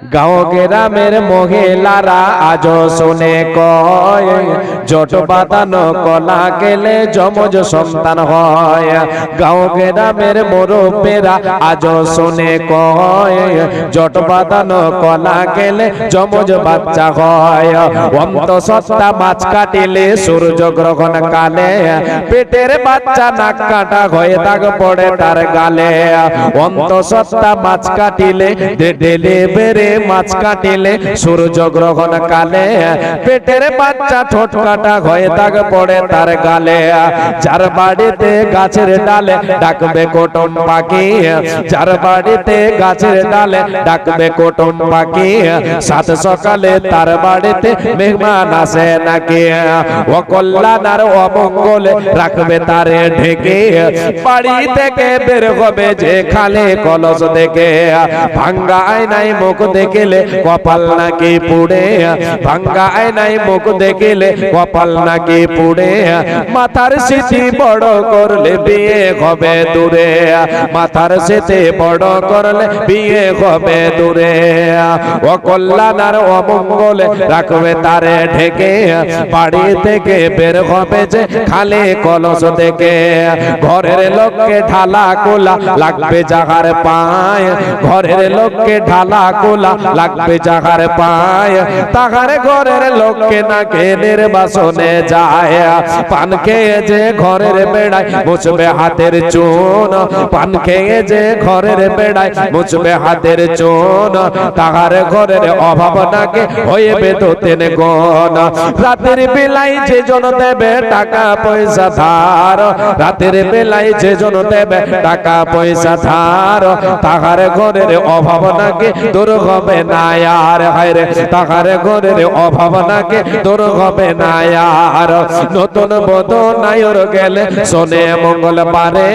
গাঁও গ্রামের মহিলারা আজও শুনে কয় জট বাঁধানো কলা গেলে যমজ সন্তান হয়। গাঁও গ্রামের মুরব্বীরা আজও শুনে কয় জট বাঁধানো কলা গেলে যমজ বাচ্চা হয়। অন্তঃসত্ত্বা মাছ কাটিলে সূর্য গ্রহণ কালে পেটের বাচ্চা নাক কাটা হয়ে দাগ পড়ে তার গালে। অন্তঃসত্ত্বা মাছ কাটিলে ডেলিভারি মাছ কাটিলে সূর্য গ্রহণ কালে পেটের বাচ্চা ঠোঁট কাটা হয়ে দাগ পড়ে তার গালে। যার বাড়িতে গাছের ডালে ডাকবে কোটন পাখি, যার বাড়িতে গাছের ডালে ডাকবে কোটন পাখি, সাত সকালে তার বাড়িতে মেহমান আসে নাকি। অকল্যাণ আর অমঙ্গলে রাখবে তারে ঢেকে, বাড়ি থেকে বের হবে যে খালে কলস দেখে। ভাঙ্গা আয়নায় মুখ দেখিলে কপাল নাকি পুড়ে, ভাঙ্গা আয়নায় মুখ দেখিলে কপাল নাকি পুড়ে। মাথার স্মৃতি বড় করলে বিয়ে হবে দূরে, মাথার স্মৃতি বড় করলে বিয়ে হবে দূরে। অকল্যাণ আর অমঙ্গলে রাখবে তারে ঢেকে, বাড়ি থেকে বের হবে যে খালে কলস দেখে। ঘরের লোককে ঢালা কোলা লাগবে যাহার পায়, ঘরের লোককে ঢালা কোলা লাগবে যাহার পায়, তাহার ঘরের লোককে নাকি নির্বাসনে যায়। পান খেয়ে যে ঘরের বেড়ায় মুছবে হাতের চুন, পান খেয়ে যে ঘরের বেড়ায় মুছবে হাতের চুন, তাহার ঘরের অভাব নাকি হইবে তো তিন গুণ। রাতের বেলায় যে জন দেবে টাকা পয়সা ধার, রাতের বেলায় যে জন দেবে টাকা পয়সা ধার, তাহার ঘরের অভাব নাকি দূর হবে না আর। হায়রে তাহার ঘরের অভাব নাকি দূর হবে না আর। নতুন বধূ নায়র গেলে শোনে মঙ্গল পারে,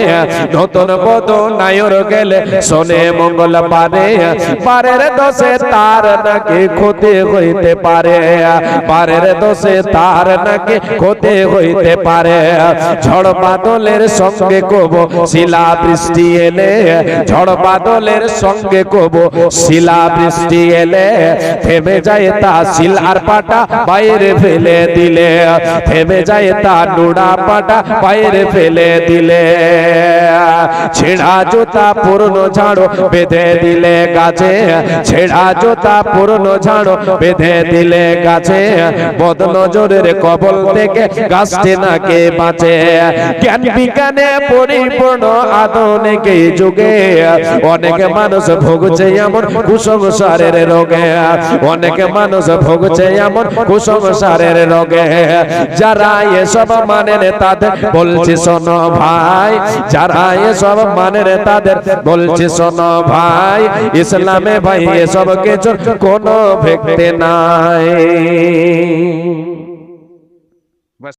নতুন বধূ নায়র গেলে শোনে মঙ্গল পারে, পারের দোষে তার নাকি ক্ষতি হইতে পারে, পারের দোষে তার নাকি ক্ষতি হইতে পারে। ঝড় বাদলের সঙ্গে কব শিলা বৃষ্টি এলে, ঝড় বাদলের সঙ্গে কব শিলা বৃষ্টি এলে, থেমে যায় তা শিলার পাটা বাইরে ফেলে দিলে, থেমে যায় তা নুড়া পাটা বাইরে ফেলে দিলে। ছেঁড়া জুতা পুরনো ঝাড়ো বেঁধে দিলে গাছে, ছেঁড়া জুতা পুরনো ঝাড়ো বেঁধে দিলে গাছে, বদনজরের কবল থেকে গাছটি নাকি বাঁচে। জ্ঞান বিজ্ঞানে পরিপূর্ণ আধুনিক যুগে অনেক মানুষ ভুগছে এমন কুসংস্কারের রোগে, অনেক মানুষ ভুগছে এমন কুসংস্কারের রোগে। যারা এসব মানে তাদের বলছি শোনো ভাই, যারা এসব মানে তাদের বলছি শোনো ভাই, ইসলামে ভাই এসব কিছুর কোনো ভিত্তি নাই।